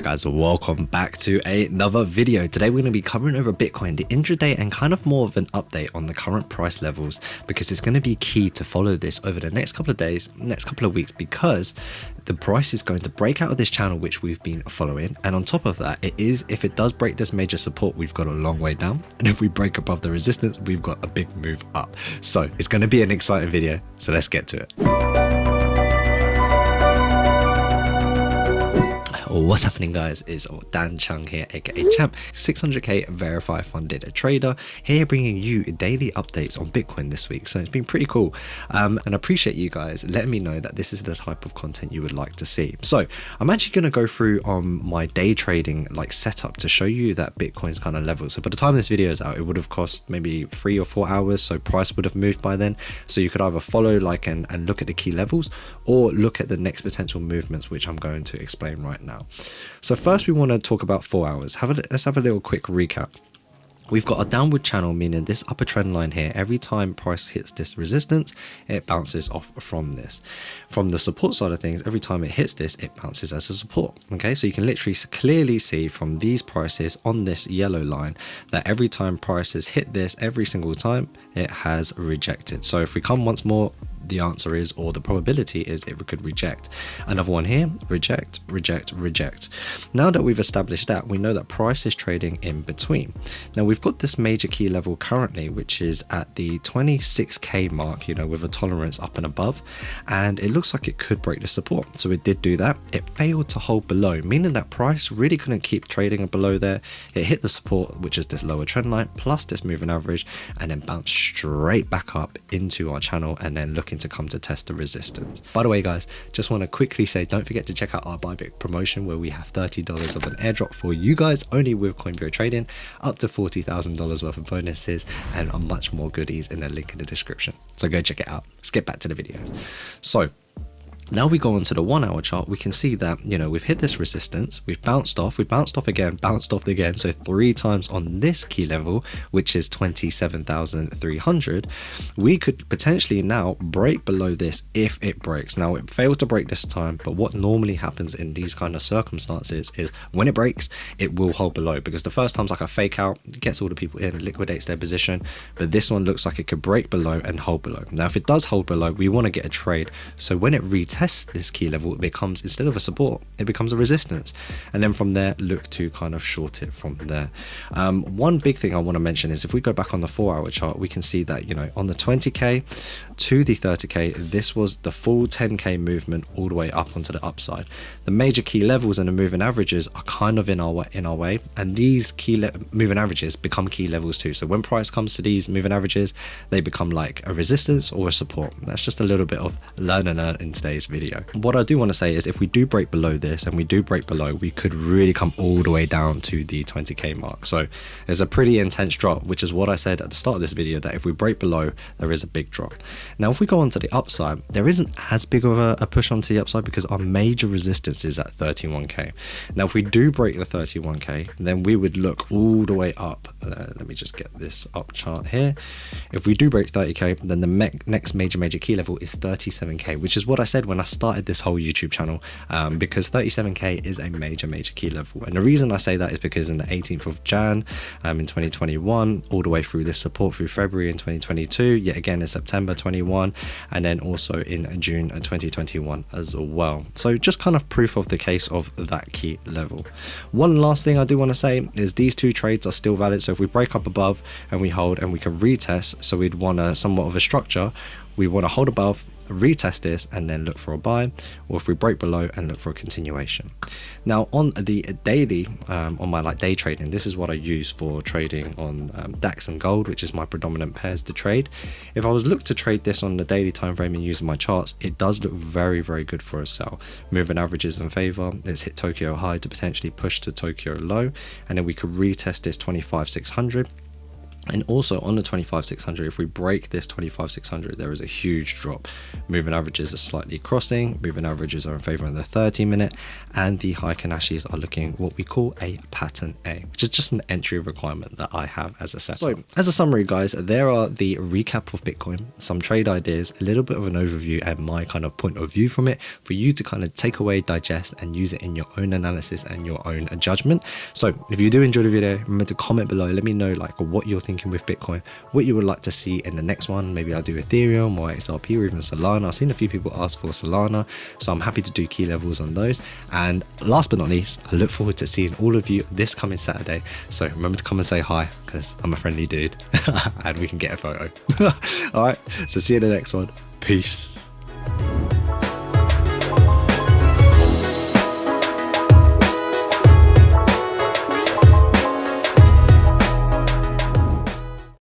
Guys, welcome back to another video. Today we're going to be covering over Bitcoin, the intraday, and kind of more of an update on the current price levels, because it's going to be key to follow this over the next couple of days, next couple of weeks, because the price is going to break out of this channel which we've been following, and on top of that, if it does break this major support, we've got a long way down, and if we break above the resistance, we've got a big move up. So it's going to be an exciting video, so let's get to it. What's happening, guys? It's Dan Chung here, aka Champ, 600k verified funded trader, here bringing you daily updates on Bitcoin this week. So it's been pretty cool, and I appreciate you guys letting me know that this is the type of content you would like to see. So I'm actually going to go through my day trading setup to show you that Bitcoin's kind of level. So by the time this video is out, it would have cost maybe 3 or 4 hours, so price would have moved by then. So you could either follow and look at the key levels, or look at the next potential movements, which I'm going to explain right now. So first we want to talk about 4 hours. Let's have a little quick recap. We've got a downward channel, meaning this upper trend line here, every time price hits this resistance, it bounces off from this. From the support side of things, every time it hits this, it bounces as a support. Okay, so you can literally clearly see from these prices on this yellow line that every time prices hit this, every single time, it has rejected. So if we come once more, the answer is, or the probability is, it could reject. Another one here, reject, reject, reject. Now that we've established that, we know that price is trading in between. Now we've got this major key level currently, which is at the 26k mark, with a tolerance up and above, and it looks like it could break the support. So it did do that. It failed to hold below, meaning that price really couldn't keep trading below there. It hit the support, which is this lower trend line plus this moving average, and then bounced straight back up into our channel, and then looking to come to test the resistance. By the way, guys, just want to quickly say, don't forget to check out our Bybit promotion, where we have $30 of an airdrop for you guys only with Coinbureau trading, up to $40,000 worth of bonuses, and much more goodies in the link in the description. So go check it out. Let's get back to the videos. So now we go on to the 1 hour chart. We can see that, we've hit this resistance, we've bounced off again, bounced off again. So 3 times on this key level, which is 27,300. We could potentially now break below this if it breaks. Now it failed to break this time, but what normally happens in these kind of circumstances is when it breaks, it will hold below, because the first time's like a fake out, gets all the people in, liquidates their position. But this one looks like it could break below and hold below. Now if it does hold below, we want to get a trade. So when it retests this key level, it becomes, instead of a support, it becomes a resistance, and then from there look to kind of short it from there. One big thing I want to mention is if we go back on the 4 hour chart, we can see that on the 20k to the 30k, this was the full 10k movement all the way up onto the upside. The major key levels and the moving averages are kind of in our way, and these moving averages become key levels too. So when price comes to these moving averages, they become like a resistance or a support. That's just a little bit of learn and learn in today's video. What I do want to say is if we do break below this, and we do break below, we could really come all the way down to the 20k mark. So there's a pretty intense drop, which is what I said at the start of this video, that if we break below, there is a big drop. Now if we go on to the upside, there isn't as big of a push onto the upside, because our major resistance is at 31k. Now if we do break the 31k, then we would look all the way up. Let me just get this up chart here. If we do break 30k, then the next major key level is 37k, which is what I said when I started this whole YouTube channel, because 37k is a major key level. And the reason I say that is because in the 18th of Jan in 2021, all the way through this support through February in 2022, yet again in September 21, and then also in June 2021 as well. So just kind of proof of the case of that key level. One last thing I do want to say is these 2 trades are still valid. So if we break up above and we hold and we can retest, so we'd want somewhat of a structure. We want to hold above, retest this, and then look for a buy, or if we break below, and look for a continuation. Now on the daily, on my day trading, this is what I use for trading on DAX and gold, which is my predominant pairs to trade. If I was look to trade this on the daily time frame and using my charts, it does look very good for a sell. Moving averages in favor. It's hit Tokyo high to potentially push to Tokyo low, and then we could retest this 25,600. And also on the 25,600, if we break this 25,600, there is a huge drop. Moving averages are slightly crossing, moving averages are in favor of the 30-minute, and the Heikin-Ashis are looking what we call a pattern A, which is just an entry requirement that I have as a setup. So as a summary, guys, there are the recap of Bitcoin, some trade ideas, a little bit of an overview and my kind of point of view from it for you to kind of take away, digest, and use it in your own analysis and your own judgment. So if you do enjoy the video, remember to comment below, let me know like what you're thinking with Bitcoin, what you would like to see in the next one. Maybe I'll do Ethereum or XRP or even Solana. I've seen a few people ask for Solana, so I'm happy to do key levels on those. And last but not least, I look forward to seeing all of you this coming Saturday, so remember to come and say hi because I'm a friendly dude and we can get a photo. All right, so see you in the next one. Peace.